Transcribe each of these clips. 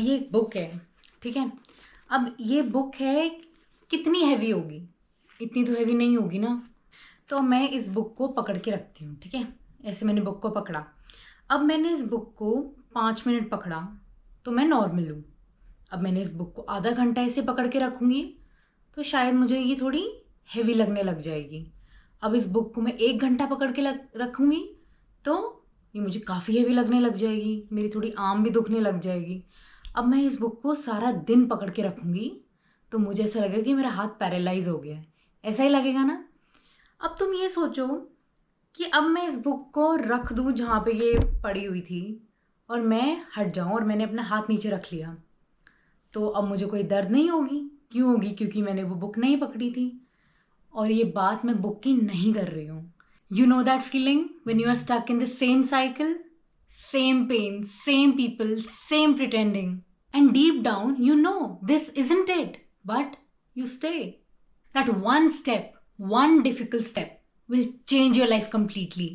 ये एक बुक है, ठीक है। अब ये बुक है, कितनी हैवी होगी? इतनी तो हैवी नहीं होगी ना। तो मैं इस बुक को पकड़ के रखती हूँ, ठीक है। ऐसे मैंने बुक को पकड़ा। अब मैंने इस बुक को 5 मिनट पकड़ा तो मैं नॉर्मल हूँ। अब मैंने इस बुक को आधा घंटा ऐसे पकड़ के रखूँगी तो शायद मुझे ये थोड़ी हैवी लगने लग जाएगी। अब इस बुक को मैं 1 घंटा पकड़ के रखूँगी तो ये मुझे काफ़ी हैवी लगने लग जाएगी, मेरी थोड़ी आर्म भी दुखने लग जाएगी। अब मैं इस बुक को सारा दिन पकड़ के रखूँगी तो मुझे ऐसा लगेगा कि मेरा हाथ पैरालाइज हो गया है। ऐसा ही लगेगा ना। अब तुम ये सोचो कि अब मैं इस बुक को रख दूँ जहाँ पे ये पड़ी हुई थी और मैं हट जाऊँ और मैंने अपना हाथ नीचे रख लिया, तो अब मुझे कोई दर्द नहीं होगी। क्यों होगी? क्योंकि मैंने वो बुक नहीं पकड़ी थी। और ये बात मैं बुक की नहीं कर रही हूँ। You know that feeling when you are stuck in the same cycle, same pain, same people, same pretending, and deep down you know this isn't it, but you stay. That one step, one difficult step will change your life completely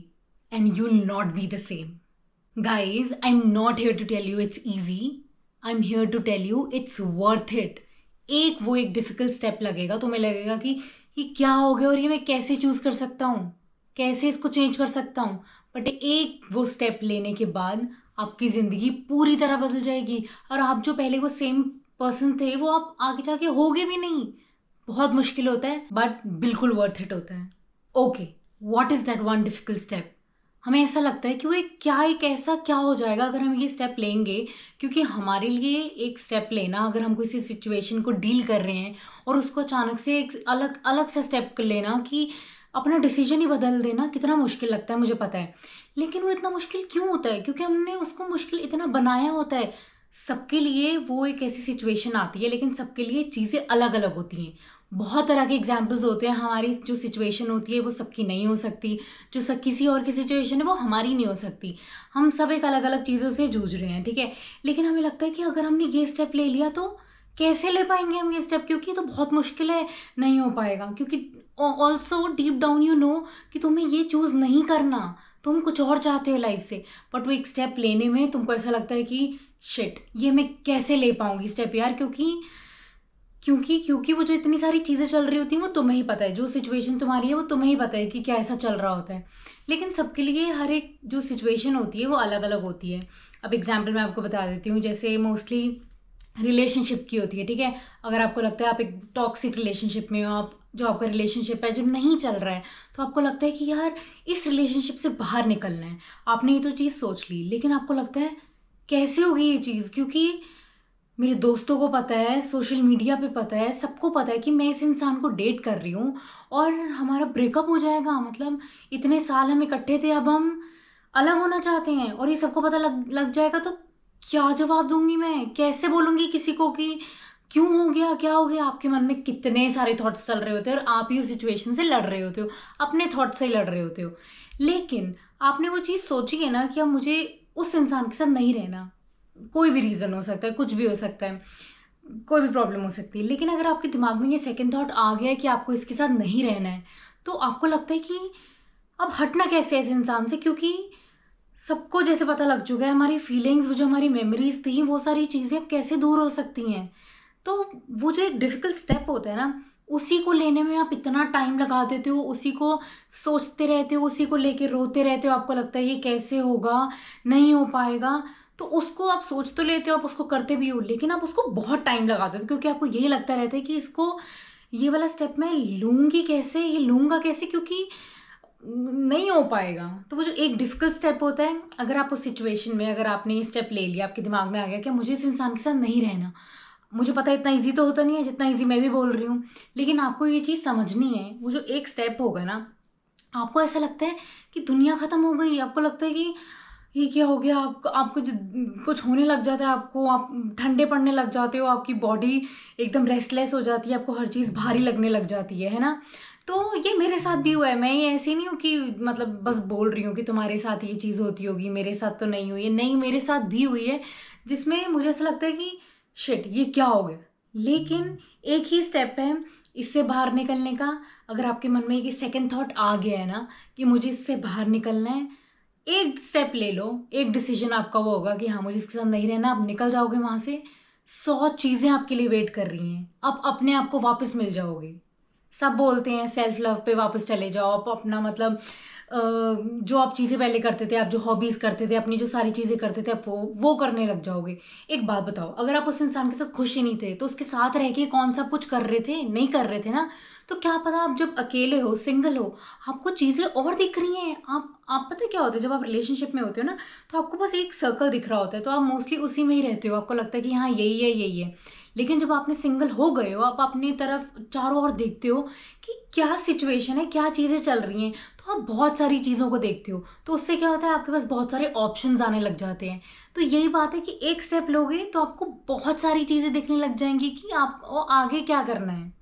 and you'll not be the same. Guys, I'm not here to tell you it's easy. I'm here to tell you it's worth it. एक difficult step लगेगा, तुम्हें लगेगा कि ये क्या हो गया और ये मैं कैसे चूज कर सकता हूँ, कैसे इसको चेंज कर सकता हूँ। बट एक वो स्टेप लेने के बाद आपकी ज़िंदगी पूरी तरह बदल जाएगी और आप जो पहले वो सेम पर्सन थे वो आप आगे जाके होगे भी नहीं। बहुत मुश्किल होता है बट बिल्कुल वर्थ इट होता है। Okay, what is that one difficult step? हमें ऐसा लगता है कि वो एक ऐसा क्या हो जाएगा अगर हम ये स्टेप लेंगे, क्योंकि हमारे लिए एक स्टेप लेना, अगर हम किसी सिचुएशन को डील कर रहे हैं और उसको अचानक से एक अलग अलग सा स्टेप लेना कि अपना डिसीजन ही बदल देना, कितना मुश्किल लगता है मुझे पता है। लेकिन वो इतना मुश्किल क्यों होता है? क्योंकि हमने उसको मुश्किल इतना बनाया होता है। सबके लिए वो एक ऐसी सिचुएशन आती है, लेकिन सबके लिए चीज़ें अलग अलग होती हैं। बहुत तरह के एग्जाम्पल्स होते हैं। हमारी जो सिचुएशन होती है वो सबकी नहीं हो सकती, जो सब किसी और की सिचुएशन है वो हमारी नहीं हो सकती। हम सब एक अलग अलग चीज़ों से जूझ रहे हैं, ठीक है। लेकिन हमें लगता है कि अगर हमने ये स्टेप ले लिया तो कैसे ले पाएंगे हम ये स्टेप, क्योंकि ये तो बहुत मुश्किल है, नहीं हो पाएगा। क्योंकि also deep down you know कि तुम्हें ये चूज़ नहीं करना, तुम कुछ और चाहते हो लाइफ से। बट वो एक स्टेप लेने में तुमको ऐसा लगता है कि शिट, ये मैं कैसे ले पाऊंगी स्टेप यार, क्योंकि क्योंकि क्योंकि वो जो इतनी सारी चीज़ें चल रही होती हैं वो तुम्हें ही पता है, जो सिचुएशन तुम्हारी है वो तुम्हें ही पता है कि क्या ऐसा चल रहा होता है। लेकिन सबके लिए हर एक जो सिचुएशन होती है वो अलग अलग होती है। अब एग्जाम्पल मैं आपको बता देती हूँ, जैसे मोस्टली रिलेशनशिप की होती है, ठीक है। अगर आपको लगता है आप एक टॉक्सिक रिलेशनशिप में हो, आप जो आपका रिलेशनशिप है जो नहीं चल रहा है, तो आपको लगता है कि यार इस रिलेशनशिप से बाहर निकलना है। आपने ये तो चीज़ सोच ली, लेकिन आपको लगता है कैसे होगी ये चीज़, क्योंकि मेरे दोस्तों को पता है, सोशल मीडिया पे पता है, सबको पता है कि मैं इस इंसान को डेट कर रही हूँ और हमारा ब्रेकअप हो जाएगा। मतलब इतने साल हम इकट्ठे थे, अब हम अलग होना चाहते हैं और ये सबको पता लग जाएगा। तो क्या जवाब दूंगी मैं? कैसे बोलूंगी किसी को कि क्यों हो गया, क्या हो गया? आपके मन में कितने सारे थॉट्स चल रहे होते हैं और आप ही उस सिचुएशन से लड़ रहे होते हो, अपने थॉट से लड़ रहे होते हो। लेकिन आपने वो चीज़ सोची है ना कि अब मुझे उस इंसान के साथ नहीं रहना। कोई भी रीज़न हो सकता है, कुछ भी हो सकता है, कोई भी प्रॉब्लम हो सकती है। लेकिन अगर आपके दिमाग में ये सेकंड थॉट आ गया है कि आपको इसके साथ नहीं रहना है, तो आपको लगता है कि अब हटना कैसे है इस इंसान से, क्योंकि सबको जैसे पता लग चुका है हमारी फीलिंग्स, वो जो हमारी मेमोरीज थी, वो सारी चीज़ें अब कैसे दूर हो सकती हैं। तो वो जो एक डिफ़िकल्ट स्टेप होता है ना, उसी को लेने में आप इतना टाइम लगा देते हो, उसी को सोचते रहते हो, उसी को लेके रोते रहते हो। आपको लगता है ये कैसे होगा, नहीं हो पाएगा। तो उसको आप सोच तो लेते हो, आप उसको करते भी हो, लेकिन आप उसको बहुत टाइम लगा देते हो, क्योंकि आपको यही लगता रहता है कि इसको, ये वाला स्टेप मैं लूँगी कैसे, ये लूँगा कैसे, क्योंकि नहीं हो पाएगा। तो वो जो एक डिफिकल्ट स्टेप होता है, अगर आप उस सिचुएशन में, अगर आपने ये स्टेप ले लिया, आपके दिमाग में आ गया कि मुझे इस इंसान के साथ नहीं रहना, मुझे पता है इतना इजी तो होता नहीं है जितना इजी मैं भी बोल रही हूँ, लेकिन आपको ये चीज़ समझनी है। वो जो एक स्टेप होगा ना, आपको ऐसा लगता है कि दुनिया ख़त्म हो गई। आपको लगता है कि ये क्या हो गया, आपको कुछ होने लग जाता है, आपको आप ठंडे पड़ने लग जाते हो, आपकी बॉडी एकदम रेस्टलेस हो जाती है, आपको हर चीज़ भारी लगने लग जाती है ना। तो ये मेरे साथ भी हुआ है। मैं ये ऐसी नहीं हूँ कि मतलब बस बोल रही हूँ कि तुम्हारे साथ ये चीज़ होती होगी, मेरे साथ तो नहीं हुई है। नहीं, मेरे साथ भी हुई है, जिसमें मुझे ऐसा लगता है कि शिट, ये क्या हो गया। लेकिन एक ही स्टेप है इससे बाहर निकलने का। अगर आपके मन में एक सेकंड थॉट आ गया है ना कि मुझे इससे बाहर निकलना है, एक स्टेप ले लो, एक डिसीजन आपका वो होगा कि हाँ मुझे इसके साथ नहीं रहना, आप निकल जाओगे वहां से। 100 चीजें आपके लिए वेट कर रही हैं, आप अपने आप को वापस मिल जाओगे। सब बोलते हैं सेल्फ लव पे वापस चले जाओ, आप अपना मतलब जो आप चीज़ें पहले करते थे, आप जो हॉबीज़ करते थे, अपनी जो सारी चीज़ें करते थे, आप वो करने लग जाओगे। एक बात बताओ, अगर आप उस इंसान के साथ खुश ही नहीं थे तो उसके साथ रह के कौन सा कुछ कर रहे थे? नहीं कर रहे थे ना। तो क्या पता आप जब अकेले हो, सिंगल हो, आपको चीज़ें और दिख रही हैं। आप पता है क्या होता है, जब आप रिलेशनशिप में होते हो ना, तो आपको बस एक सर्कल दिख रहा होता है, तो आप मोस्टली उसी में ही रहते हो, आपको लगता है कि हाँ यही है यही है। लेकिन जब आपने सिंगल हो गए हो, आप अपनी तरफ चारों ओर देखते हो कि क्या सिचुएशन है, क्या चीज़ें चल रही हैं, तो आप बहुत सारी चीज़ों को देखते हो। तो उससे क्या होता है, आपके पास बहुत सारे ऑप्शंस आने लग जाते हैं। तो यही बात है कि एक स्टेप लोगे तो आपको बहुत सारी चीज़ें दिखने लग जाएंगी कि आपको आगे क्या करना है।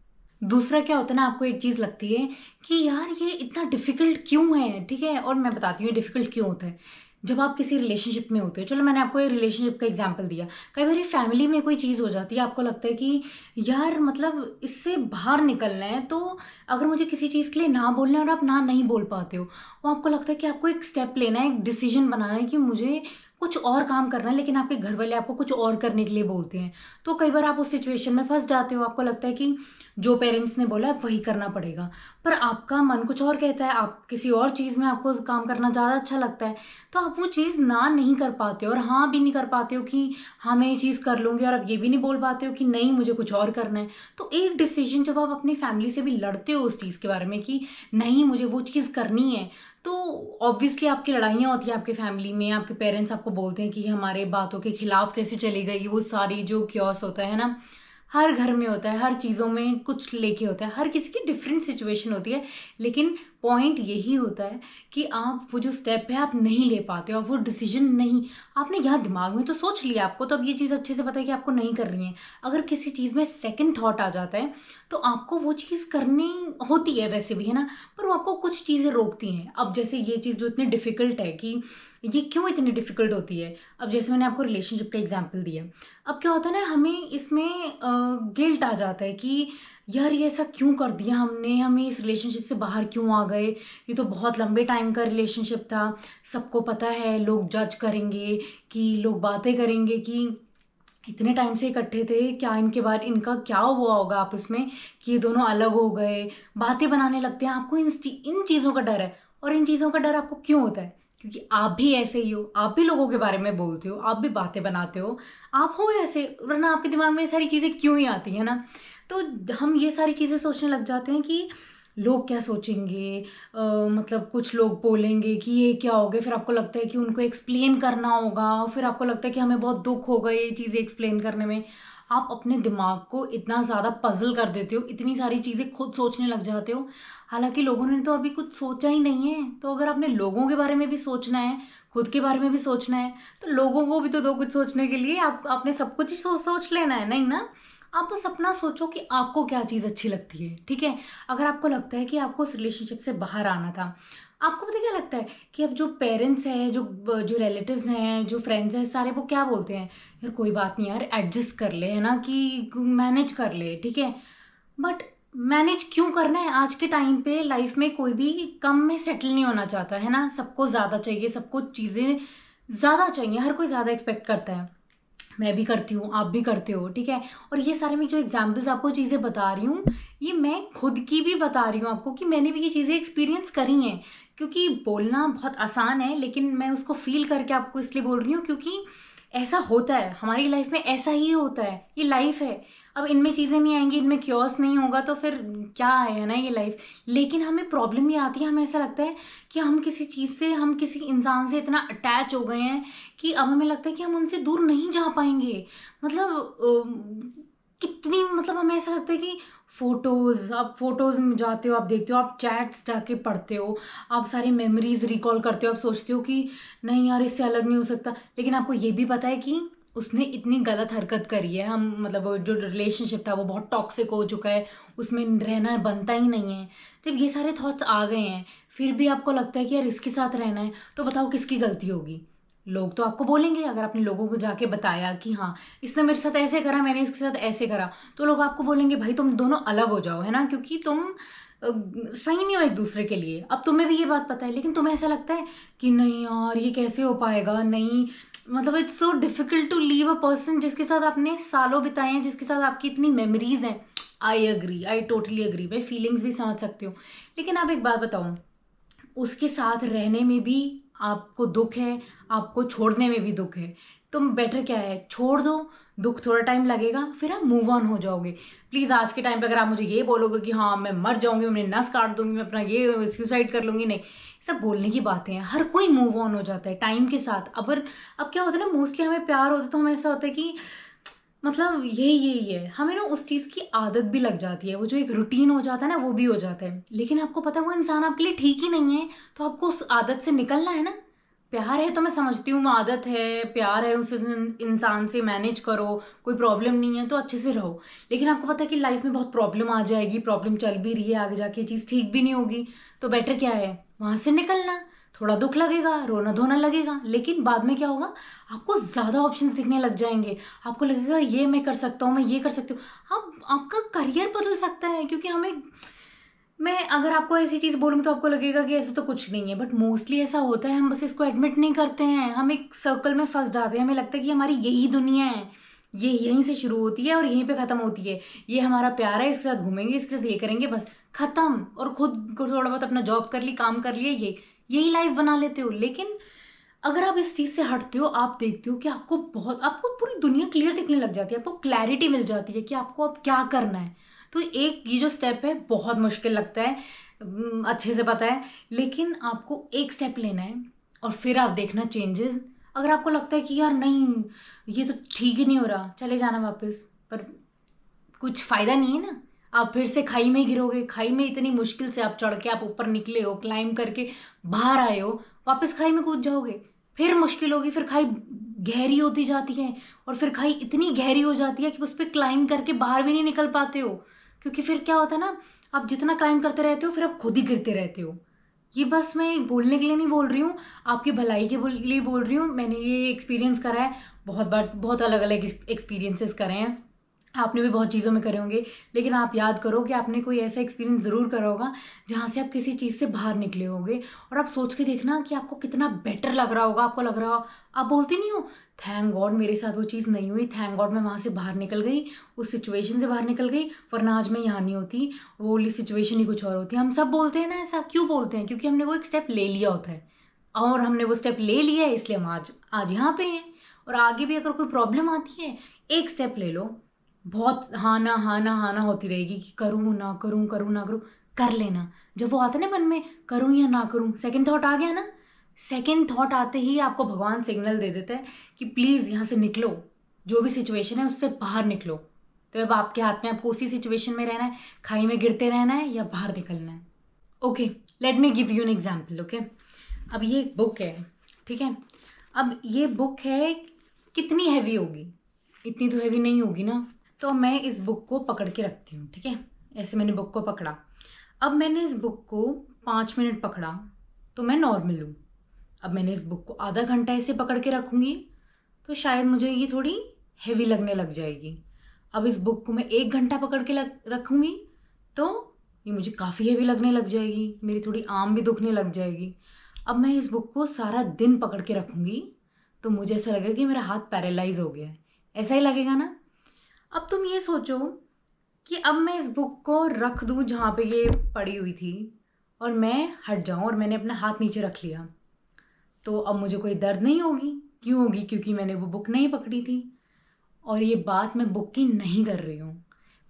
दूसरा क्या होता है ना, आपको एक चीज़ लगती है कि यार ये इतना डिफिकल्ट क्यों है, ठीक है, और मैं बताती हूँ ये डिफिकल्ट क्यों होता है। जब आप किसी रिलेशनशिप में होते हो, चलो मैंने आपको ये रिलेशनशिप का एग्जांपल दिया, कई बार फैमिली में कोई चीज़ हो जाती है, आपको लगता है कि यार मतलब इससे बाहर निकलना है, तो अगर मुझे किसी चीज़ के लिए ना बोलना है और आप ना नहीं बोल पाते हो, वो आपको लगता है कि आपको एक स्टेप लेना है, एक डिसीजन बनाना है कि मुझे कुछ और काम करना है, लेकिन आपके घर वाले आपको कुछ और करने के लिए बोलते हैं। तो कई बार आप उस सिचुएशन में फंस जाते हो, आपको लगता है कि जो पेरेंट्स ने बोला है वही करना पड़ेगा, पर आपका मन कुछ और कहता है, आप किसी और चीज़ में आपको काम करना ज़्यादा अच्छा लगता है। तो आप वो चीज़ ना नहीं कर पाते हो, और हाँ भी नहीं कर पाते हो कि हाँ मैं ये चीज़ कर लूँगी, और आप ये भी नहीं बोल पाते हो कि नहीं मुझे कुछ और करना है। तो एक डिसीजन जब आप अपनी फैमिली से भी लड़ते हो उस चीज़ के बारे में कि नहीं मुझे वो चीज़ करनी है, तो ऑब्वियसली आपकी लड़ाइयाँ होती हैं आपके फैमिली में, आपके पेरेंट्स आपको बोलते हैं कि हमारे बातों के खिलाफ कैसे चली गई, वो सारी जो क्योस होता है ना, हर घर में होता है, हर चीज़ों में कुछ लेके होता है, हर किसी की डिफरेंट सिचुएशन होती है। लेकिन पॉइंट यही होता है कि आप वो जो स्टेप है आप नहीं ले पाते हो, आप वो डिसीजन नहीं, आपने यहाँ दिमाग में तो सोच लिया, आपको तो अब ये चीज़ अच्छे से पता है कि आपको नहीं करनी है। अगर किसी चीज़ में सेकंड थॉट आ जाता है तो आपको वो चीज़ करनी होती है वैसे भी, है ना, पर वो आपको कुछ चीज़ें रोकती हैं। अब जैसे ये चीज़ जो इतनी डिफ़िकल्ट है कि ये क्यों इतनी डिफ़िकल्ट होती है, अब जैसे मैंने आपको रिलेशनशिप का एग्जाम्पल दिया, अब क्या होता है ना, हमें इसमें गिल्ट आ जाता है कि यार ये ऐसा क्यों कर दिया हमने, हमें इस रिलेशनशिप से बाहर क्यों आ गए, ये तो बहुत लंबे टाइम का रिलेशनशिप था, सबको पता है, लोग जज करेंगे, कि लोग बातें करेंगे कि इतने टाइम से इकट्ठे थे, क्या इनके बाद इनका क्या हुआ होगा आपस में कि ये दोनों अलग हो गए, बातें बनाने लगते हैं। आपको इन चीज़ों का डर है, और इन चीज़ों का डर आपको क्यों होता है? क्योंकि आप भी ऐसे ही हो, आप भी लोगों के बारे में बोलते हो, आप भी बातें बनाते हो, आप हो ऐसे, वरना आपके दिमाग में ये सारी चीज़ें क्यों ही आती है ना। तो हम ये सारी चीज़ें सोचने लग जाते हैं कि लोग क्या सोचेंगे, मतलब कुछ लोग बोलेंगे कि ये क्या हो गया, फिर आपको लगता है कि उनको एक्सप्लेन करना होगा, फिर आपको लगता है कि हमें बहुत दुख होगा ये चीज़ें एक्सप्लेन करने में। आप अपने दिमाग को इतना ज़्यादा पजल कर देते हो, इतनी सारी चीज़ें खुद सोचने लग जाते हो, हालांकि लोगों ने तो अभी कुछ सोचा ही नहीं है। तो अगर आपने लोगों के बारे में भी सोचना है, खुद के बारे में भी सोचना है, तो लोगों को भी तो दो कुछ सोचने के लिए, आपने सब कुछ ही सोच लेना है, नहीं ना। आप बस अपना सोचो कि आपको क्या चीज़ अच्छी लगती है, ठीक है। अगर आपको लगता है कि आपको उस रिलेशनशिप से बाहर आना था, आपको पता क्या लगता है कि अब जो पेरेंट्स हैं, जो जो रिलेटिव्स हैं, जो फ्रेंड्स हैं, सारे वो क्या बोलते हैं, यार कोई बात नहीं यार, एडजस्ट कर ले, है ना, कि मैनेज कर ले, ठीक है। बट मैनेज क्यों करना है? आज के टाइम पे लाइफ में कोई भी कम में सेटल नहीं होना चाहता, है ना, सबको ज़्यादा चाहिए, सबको चीज़ें ज़्यादा चाहिए, हर कोई ज़्यादा एक्सपेक्ट करता है। मैं भी करती हूँ, आप भी करते हो, ठीक है। और ये सारे मैं जो एग्जाम्पल्स आपको चीज़ें बता रही हूँ, ये मैं खुद की भी बता रही हूँ आपको कि मैंने भी ये चीज़ें एक्सपीरियंस करी हैं। क्योंकि बोलना बहुत आसान है, लेकिन मैं उसको फील करके आपको इसलिए बोल रही हूँ क्योंकि ऐसा होता है हमारी लाइफ में, ऐसा ही होता है, ये लाइफ है। अब इनमें चीज़ें नहीं आएंगी, इनमें क्योस नहीं होगा, तो फिर क्या है ना ये लाइफ। लेकिन हमें प्रॉब्लम ये आती है, हमें ऐसा लगता है कि हम किसी चीज़ से, हम किसी इंसान से इतना अटैच हो गए हैं कि अब हमें लगता है कि हम उनसे दूर नहीं जा पाएंगे। मतलब कितनी, मतलब हमें ऐसा लगता है कि फोटोज़, आप फोटोज़ में जाते हो, आप देखते हो, आप चैट्स जाके पढ़ते हो, आप सारी मेमोरीज रिकॉल करते हो, आप सोचते हो कि नहीं यार इससे अलग नहीं हो सकता। लेकिन आपको ये भी पता है कि उसने इतनी गलत हरकत करी है, हम मतलब जो रिलेशनशिप था वो बहुत टॉक्सिक हो चुका है, उसमें रहना बनता ही नहीं है। जब ये सारे थॉट्स आ गए हैं, फिर भी आपको लगता है कि यार इसके साथ रहना है, तो बताओ किसकी गलती होगी? लोग तो आपको बोलेंगे, अगर आपने लोगों को जाके बताया कि हाँ इसने मेरे साथ ऐसे करा, मैंने इसके साथ ऐसे करा, तो लोग आपको बोलेंगे भाई तुम दोनों अलग हो जाओ, है ना, क्योंकि तुम सही नहीं हो एक दूसरे के लिए। अब तुम्हें भी ये बात पता है, लेकिन तुम्हें ऐसा लगता है कि नहीं यार ये कैसे हो पाएगा, नहीं मतलब it's so difficult to leave a person जिसके साथ आपने सालों बिताए हैं, जिसके साथ आपकी इतनी मेमोरीज हैं। I agree, I totally agree, मैं फीलिंग्स भी समझ सकती हूँ। लेकिन आप एक बात बताओ, उसके साथ रहने में भी आपको दुख है, आपको छोड़ने में भी दुख है, तो बेटर क्या है, छोड़ दो। दुख थोड़ा टाइम लगेगा, फिर आप मूव ऑन हो जाओगे। प्लीज़ आज के टाइम पे अगर आप मुझे ये बोलोगे कि हाँ मैं मर जाऊंगी, मैं नस काट दूंगी, मैं अपना ये सुसाइड कर लूंगी, नहीं, सब बोलने की बातें हैं। हर कोई मूव ऑन हो जाता है टाइम के साथ। अब क्या होता है ना, मोस्टली हमें प्यार होता है तो हमें ऐसा होता है कि मतलब यही है, हमें ना उस चीज़ की आदत भी लग जाती है, वो जो एक रूटीन हो जाता है ना वो भी हो जाता है। लेकिन आपको पता है वो इंसान आपके लिए ठीक ही नहीं है, तो आपको उस आदत से निकलना है ना। प्यार है तो मैं समझती हूँ, आदत है, प्यार है, उस इंसान से मैनेज करो, कोई प्रॉब्लम नहीं है तो अच्छे से रहो। लेकिन आपको पता है कि लाइफ में बहुत प्रॉब्लम आ जाएगी, प्रॉब्लम चल भी रही है, आगे जाके ये चीज़ ठीक भी नहीं होगी, तो बेटर क्या है वहाँ से निकलना। थोड़ा दुख लगेगा, रोना धोना लगेगा, लेकिन बाद में क्या होगा, आपको ज़्यादा ऑप्शंस दिखने लग जाएंगे। आपको लगेगा ये मैं कर सकता हूँ, मैं ये कर सकती हूँ। आप आपका करियर बदल सकता है, क्योंकि हमें, मैं अगर आपको ऐसी चीज़ बोलूँगी तो आपको लगेगा कि ऐसा तो कुछ नहीं है, बट मोस्टली ऐसा होता है, हम बस इसको एडमिट नहीं करते हैं। हम एक सर्कल में फंस जाते हैं, हमें लगता है कि हमारी यही दुनिया है, ये यहीं से शुरू होती है और यहीं पे ख़त्म होती है, ये हमारा प्यार है, इसके साथ घूमेंगे, इसके साथ ये करेंगे, बस ख़त्म। और खुद को थोड़ा बहुत अपना जॉब कर ली, काम कर लिया, यही लाइफ बना लेते हो। लेकिन अगर आप इस चीज़ से हटते हो, आप देखते हो कि आपको पूरी दुनिया क्लियर दिखने लग जाती है, आपको क्लैरिटी मिल जाती है कि आपको अब क्या करना है। तो एक ये जो स्टेप है बहुत मुश्किल लगता है, अच्छे से पता है, लेकिन आपको एक स्टेप लेना है और फिर आप देखना चेंजेस। अगर आपको लगता है कि यार नहीं ये तो ठीक ही नहीं हो रहा, चले जाना वापस, पर कुछ फायदा नहीं है ना। आप फिर से खाई में गिरोगे, खाई में इतनी मुश्किल से आप चढ़ के आप ऊपर निकले हो, क्लाइम करके बाहर आए हो, वापस खाई में कूद जाओगे, फिर मुश्किल होगी, फिर खाई गहरी होती जाती है, और फिर खाई इतनी गहरी हो जाती है कि उस पर क्लाइम करके बाहर भी नहीं निकल पाते हो। क्योंकि फिर क्या होता है ना, आप जितना क्लाइम करते रहते हो फिर आप खुद ही गिरते रहते हो। ये बस मैं बोलने के लिए नहीं बोल रही हूँ, आपकी भलाई के लिए बोल रही हूँ। मैंने ये एक्सपीरियंस करा है, बहुत बार, बहुत अलग अलग एक्सपीरियंसेस करे हैं, आपने भी बहुत चीज़ों में करे होंगे। लेकिन आप याद करो कि आपने कोई ऐसा एक्सपीरियंस ज़रूर करा होगा जहाँ से आप किसी चीज़ से बाहर निकले होगे, और आप सोच के देखना कि आपको कितना बेटर लग रहा होगा। आपको लग रहा हो, आप बोलती नहीं हो थैंक गॉड मेरे साथ वो चीज़ नहीं हुई, थैंक गॉड मैं वहाँ से बाहर निकल गई, उस सिचुएशन से बाहर निकल गई, वरना आज मैं यहाँ नहीं होती, वो वाली सिचुएशन ही कुछ और होती। हम सब बोलते हैं ना ऐसा, क्यों बोलते हैं? क्योंकि हमने वो एक स्टेप ले लिया होता है, और हमने वो स्टेप ले लिया है, इसलिए हम आज आज यहाँ पे हैं। और आगे भी अगर कोई प्रॉब्लम आती है, एक स्टेप ले लो, बहुत हाँ ना हाँ ना हाँ ना होती रहेगी कि करूँ ना करूँ, करूँ ना करूँ, कर लेना। जब वो आता है ना मन में, करूँ या ना करूँ, सेकंड थॉट आ गया ना, सेकंड थॉट आते ही आपको भगवान सिग्नल दे देता है कि प्लीज़ यहाँ से निकलो, जो भी सिचुएशन है उससे बाहर निकलो। तो अब आपके हाथ में, आपको उसी सिचुएशन में रहना है, खाई में गिरते रहना है या बाहर निकलना है। Okay, let me give you an example. Okay, अब ये एक बुक है, ठीक है। अब ये बुक है, कितनी हैवी होगी, इतनी तो हैवी नहीं होगी ना। तो मैं इस बुक को पकड़ के रखती हूँ, ठीक है। ऐसे मैंने बुक को पकड़ा, अब मैंने इस बुक को 5 मिनट पकड़ा तो मैं नॉर्मल हूँ। अब मैंने इस बुक को आधा घंटा ऐसे पकड़ के रखूँगी तो शायद मुझे ये थोड़ी हैवी लगने लग जाएगी। अब इस बुक को मैं 1 घंटा पकड़ के रखूँगी तो ये मुझे काफ़ी हैवी लगने लग जाएगी, मेरी थोड़ी आर्म भी दुखने लग जाएगी। अब मैं इस बुक को सारा दिन पकड़ के रखूँगी तो मुझे ऐसा लगेगा कि मेरा हाथ पैरालाइज हो गया है, ऐसा ही लगेगा ना। अब तुम ये सोचो कि अब मैं इस बुक को रख दूँ जहाँ पे ये पड़ी हुई थी, और मैं हट जाऊँ और मैंने अपना हाथ नीचे रख लिया, तो अब मुझे कोई दर्द नहीं होगी। क्यों होगी? क्योंकि मैंने वो बुक नहीं पकड़ी थी। और ये बात मैं बुक की नहीं कर रही हूँ,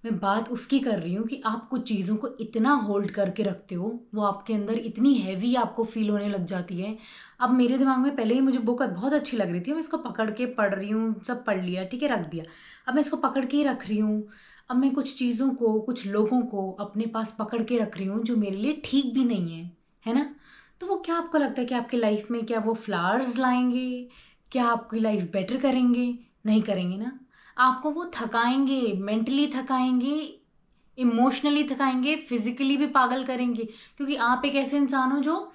मैं बात उसकी कर रही हूँ कि आप कुछ चीज़ों को इतना होल्ड करके रखते हो, वो आपके अंदर इतनी हैवी आपको फील होने लग जाती है। अब मेरे दिमाग में पहले ही मुझे बुक बहुत अच्छी लग रही थी, मैं इसको पकड़ के पढ़ रही हूँ, सब पढ़ लिया, ठीक है, रख दिया। अब मैं इसको पकड़ के ही रख रही हूँ। अब मैं कुछ चीज़ों को, कुछ लोगों को अपने पास पकड़ के रख रही हूँ जो मेरे लिए ठीक भी नहीं है ना। तो वो क्या आपको लगता है कि आपकी लाइफ में क्या वो फ्लावर्स लाएंगे? क्या आपकी लाइफ बेटर करेंगे? नहीं करेंगे ना। आपको वो थकाएंगे, मेंटली थकाएंगे, इमोशनली थकाएंगे, फिजिकली भी पागल करेंगे। क्योंकि आप एक ऐसे इंसान हो जो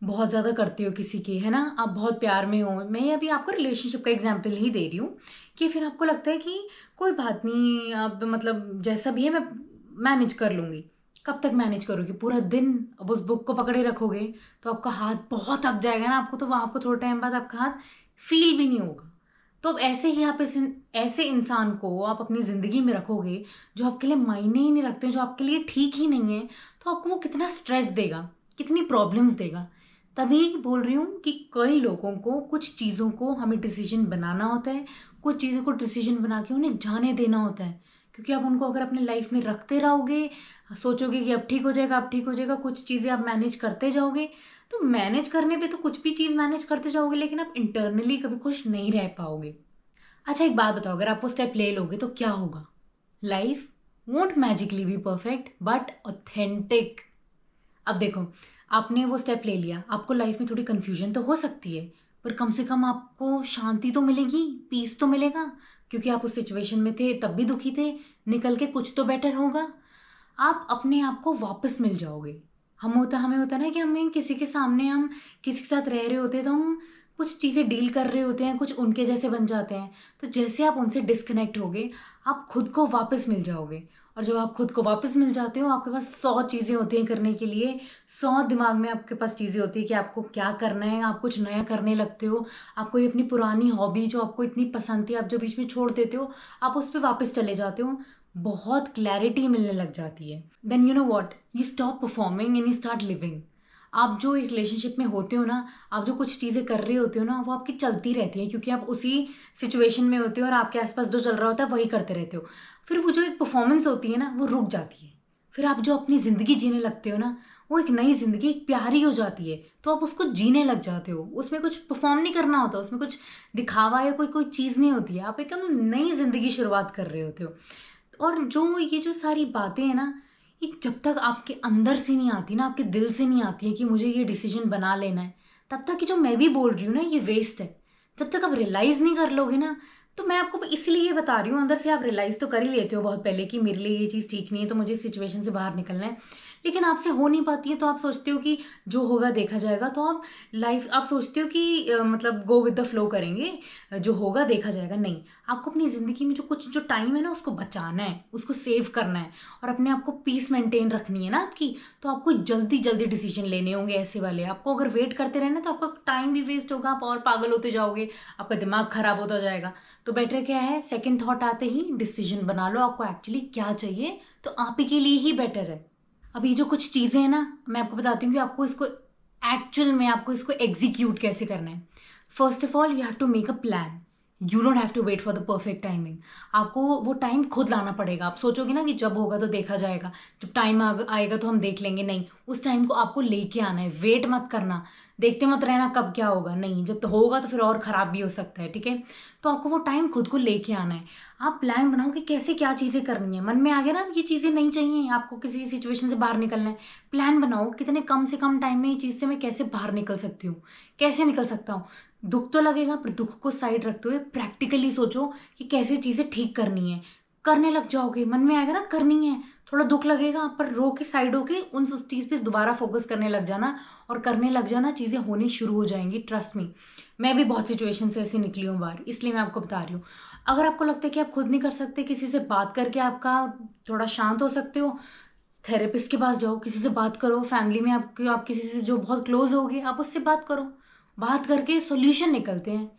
बहुत ज़्यादा करते हो किसी की, है ना, आप बहुत प्यार में हो। मैं अभी आपको रिलेशनशिप का एग्जाम्पल ही दे रही हूँ कि फिर आपको लगता है कि कोई बात नहीं, अब मतलब जैसा भी है मैं मैनेज कर लूँगी। कब तक मैनेज करोगे? पूरा दिन अब उस बुक को पकड़े रखोगे तो आपका हाथ बहुत थक जाएगा ना आपको, तो वहाँ आपको थोड़े टाइम बाद आपका हाथ फील भी नहीं होगा। तो अब ऐसे ही आप ऐसे इंसान को आप अपनी ज़िंदगी में रखोगे जो आपके लिए मायने ही नहीं रखते, जो आपके लिए ठीक ही नहीं है, तो आपको वो कितना स्ट्रेस देगा, कितनी प्रॉब्लम्स देगा। तभी बोल रही हूँ कि कई लोगों को कुछ चीज़ों को हमें डिसीजन बनाना होता है, कुछ चीज़ों को डिसीजन बना के उन्हें जाने देना होता है। क्योंकि आप उनको अगर अपने लाइफ में रखते रहोगे, सोचोगे कि अब ठीक हो जाएगा, अब ठीक हो जाएगा, कुछ चीज़ें आप मैनेज करते जाओगे, तो मैनेज करने पे तो कुछ भी चीज़ मैनेज करते जाओगे, लेकिन आप इंटरनली कभी खुश नहीं रह पाओगे। अच्छा एक बात बताओ, अगर आप वो स्टेप ले लोगे तो क्या होगा? Life won't magically be perfect but authentic. अब देखो, आपने वो स्टेप ले लिया, आपको लाइफ में थोड़ी कन्फ्यूजन तो हो सकती है, पर कम से कम आपको शांति तो मिलेगी, पीस तो मिलेगा, क्योंकि आप उस सिचुएशन में थे तब भी दुखी थे, निकल के कुछ तो बेटर होगा। आप अपने आप को वापस मिल जाओगे। हमें होता है ना कि हमें किसी के सामने, हम किसी के साथ रह रहे होते हैं तो हम कुछ चीज़ें डील कर रहे होते हैं, कुछ उनके जैसे बन जाते हैं। तो जैसे आप उनसे डिस्कनेक्ट होगे, आप खुद को वापस मिल जाओगे। और जब आप खुद को वापस मिल जाते हो, आपके पास 100 चीज़ें होती हैं करने के लिए, 100 दिमाग में आपके पास चीज़ें होती है कि आपको क्या करना है, आप कुछ नया करने लगते हो। आपको ये अपनी पुरानी हॉबी जो आपको इतनी पसंद थी, आप जो बीच में छोड़ देते हो, आप उस पर वापस चले जाते हो, बहुत क्लैरिटी मिलने लग जाती है। Then you know what, you stop performing and you start living. आप जो एक रिलेशनशिप में होते हो ना, आप जो कुछ चीज़ें कर रहे होते हो ना, वो आपकी चलती रहती है, क्योंकि आप उसी सिचुएशन में होते हो और आपके आसपास जो चल रहा होता है वही करते रहते हो। फिर वो जो एक परफॉर्मेंस होती है ना, वो रुक जाती है। फिर आप जो अपनी ज़िंदगी जीने लगते हो ना, वो एक नई ज़िंदगी, एक प्यारी हो जाती है, तो आप उसको जीने लग जाते हो। उसमें कुछ परफॉर्म नहीं करना होता, उसमें कुछ दिखावा या कोई कोई चीज़ नहीं होती है, आप एकदम नई ज़िंदगी शुरुआत कर रहे होते हो। और जो ये जो सारी बातें हैं ना, ये जब तक आपके अंदर से नहीं आती ना, आपके दिल से नहीं आती है कि मुझे ये डिसीजन बना लेना है, तब तक कि जो मैं भी बोल रही हूँ ना, ये वेस्ट है। जब तक आप रियलाइज़ नहीं कर लोगे ना, तो मैं आपको इसलिए ये बता रही हूँ, अंदर से आप रियलाइज़ तो कर ही लेते हो बहुत पहले कि मेरे लिए ये चीज़ ठीक नहीं है, तो मुझे इस सिचुएशन से बाहर निकलना है, लेकिन आपसे हो नहीं पाती है। तो आप सोचते हो कि जो होगा देखा जाएगा, तो आप सोचते हो कि मतलब गो विद द फ्लो करेंगे, जो होगा देखा जाएगा। नहीं, आपको अपनी ज़िंदगी में जो टाइम है ना, उसको बचाना है, उसको सेव करना है, और अपने आप को पीस मेंटेन रखनी है ना आपकी। तो आपको जल्दी जल्दी डिसीजन लेने होंगे ऐसे वाले। आपको अगर वेट करते रहना तो आपका टाइम भी वेस्ट होगा, आप और पागल होते जाओगे, आपका दिमाग खराब होता जाएगा। तो बेटर क्या है, सेकंड थॉट आते ही डिसीजन बना लो, आपको एक्चुअली क्या चाहिए, तो आप ही के लिए ही बेटर है। अभी जो कुछ चीज़ें हैं ना, मैं आपको बताती हूँ कि आपको इसको एक्चुअल में आपको इसको एग्जीक्यूट कैसे करना है। First of all, you have to make a plan. You don't have to wait for the perfect timing. आपको वो टाइम खुद लाना पड़ेगा। आप सोचोगे ना कि जब होगा तो देखा जाएगा, जब टाइम आएगा तो हम देख लेंगे, नहीं, उस टाइम को आपको लेके आना है। वेट मत करना, देखते मत रहना कब क्या होगा, नहीं, जब तो होगा तो फिर और ख़राब भी हो सकता है, ठीक है। तो आपको वो टाइम खुद को लेके आना है। आप प्लान बनाओ कि कैसे क्या चीज़ें करनी है। मन में आ गया ना ये चीज़ें नहीं चाहिए, आपको किसी सिचुएशन से बाहर निकलना है, प्लान बनाओ कितने कम से कम टाइम में ये चीज़ से मैं कैसे बाहर निकल सकती हूँ, कैसे निकल सकता हूँ। दुख तो लगेगा, पर दुख को साइड रखते हुए प्रैक्टिकली सोचो कि कैसे चीज़ें ठीक करनी है। करने लग जाओगे, मन में आएगा ना करनी है, थोड़ा दुख लगेगा, पर रो के साइड होके उस चीज़ पे दोबारा फोकस करने लग जाना और करने लग जाना, चीज़ें होनी शुरू हो जाएंगी। ट्रस्ट मी, मैं भी बहुत सिचुएशन से ऐसे निकली हूँ बाहर, इसलिए मैं आपको बता रही हूँ। अगर आपको लगता है कि आप खुद नहीं कर सकते, किसी से बात करके आपका थोड़ा शांत हो सकते हो, थेरेपिस्ट के पास जाओ, किसी से बात करो। फैमिली में आप किसी से जो बहुत क्लोज होगे, आप उससे बात करो। बात करके सोल्यूशन निकलते हैं।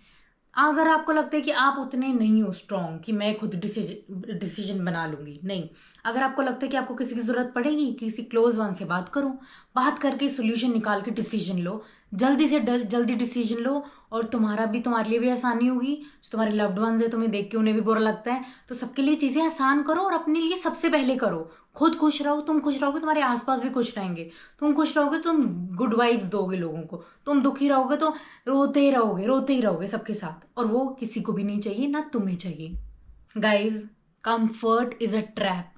अगर आपको लगता है कि आप उतने नहीं हो स्ट्रॉन्ग कि मैं खुद डिसीजन बना लूँगी, नहीं, अगर आपको लगता है कि आपको किसी की ज़रूरत पड़ेगी, किसी क्लोज वन से बात करो। बात करके सोल्यूशन निकाल के डिसीजन लो, जल्दी से जल्दी डिसीजन लो, और तुम्हारे लिए भी आसानी होगी। जो तुम्हारे लव्ड वंस है, तुम्हें देख के उन्हें भी बुरा लगता है, तो सबके लिए चीज़ें आसान करो और अपने लिए सबसे पहले करो। खुद खुश रहो, तुम खुश रहोगे तुम्हारे आसपास भी खुश रहेंगे। तुम खुश रहोगे, तुम गुड वाइब्स दोगे लोगों को। तुम दुखी रहोगे तो रोते ही रहोगे सबके साथ, और वो किसी को भी नहीं चाहिए, ना तुम्हें चाहिए। Guys, comfort is a trap.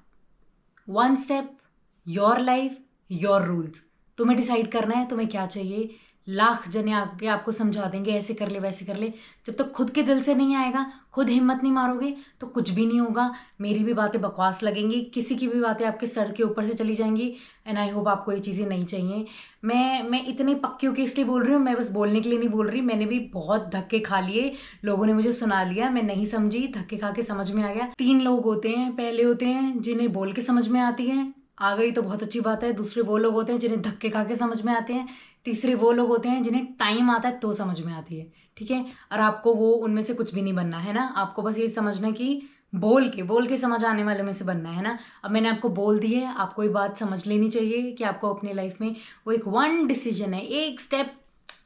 One step, your life, your rules. तुम्हें डिसाइड करना है तुम्हें क्या चाहिए। लाख जने आके आपको समझा देंगे ऐसे कर ले वैसे कर ले, जब तक खुद के दिल से नहीं आएगा, खुद हिम्मत नहीं मारोगे, तो कुछ भी नहीं होगा। मेरी भी बातें बकवास लगेंगी, किसी की भी बातें आपके सर के ऊपर से चली जाएंगी। एंड आई होप आपको ये चीज़ें नहीं चाहिए। मैं इतने पक्के होके इसलिए बोल रही हूँ, मैं बस बोलने के लिए नहीं बोल रही। मैंने भी बहुत धक्के खा लिए, लोगों ने मुझे सुना लिया, मैं नहीं समझी, धक्के खा के समझ में आ गया। 3 लोग होते हैं, पहले होते हैं जिन्हें बोल के समझ में आती है, आ गई तो बहुत अच्छी बात है। दूसरे वो लोग होते हैं जिन्हें धक्के खा के समझ में आते हैं। तीसरे वो लोग होते हैं जिन्हें टाइम आता है तो समझ में आती है, ठीक है। और आपको वो उनमें से कुछ भी नहीं बनना है ना, आपको बस ये समझना है कि बोल के समझ आने वालों में से बनना है ना। अब मैंने आपको बोल दी है, आपको ये बात समझ लेनी चाहिए कि आपको अपनी लाइफ में वो एक वन डिसीजन है, एक स्टेप,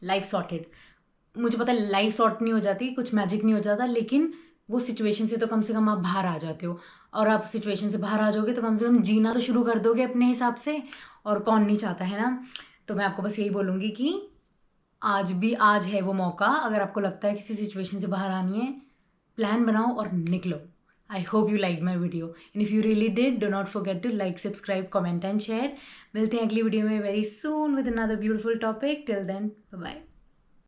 लाइफ सॉर्टेड। मुझे पता है लाइफ सॉर्ट नहीं हो जाती, कुछ मैजिक नहीं हो जाता, लेकिन वो सिचुएशन से तो कम से कम आप बाहर आ जाते हो। और आप सिचुएशन से बाहर आ जाओगे तो कम से कम जीना तो शुरू कर दोगे अपने हिसाब से, और कौन नहीं चाहता है ना। तो मैं आपको बस यही बोलूँगी कि आज है वो मौका। अगर आपको लगता है किसी सिचुएशन से बाहर आनी है, प्लान बनाओ और निकलो। I hope you like my video, and if you really did, do not forget to like, subscribe, comment and share. मिलते हैं अगली वीडियो में very soon with another beautiful topic. Till then, bye bye.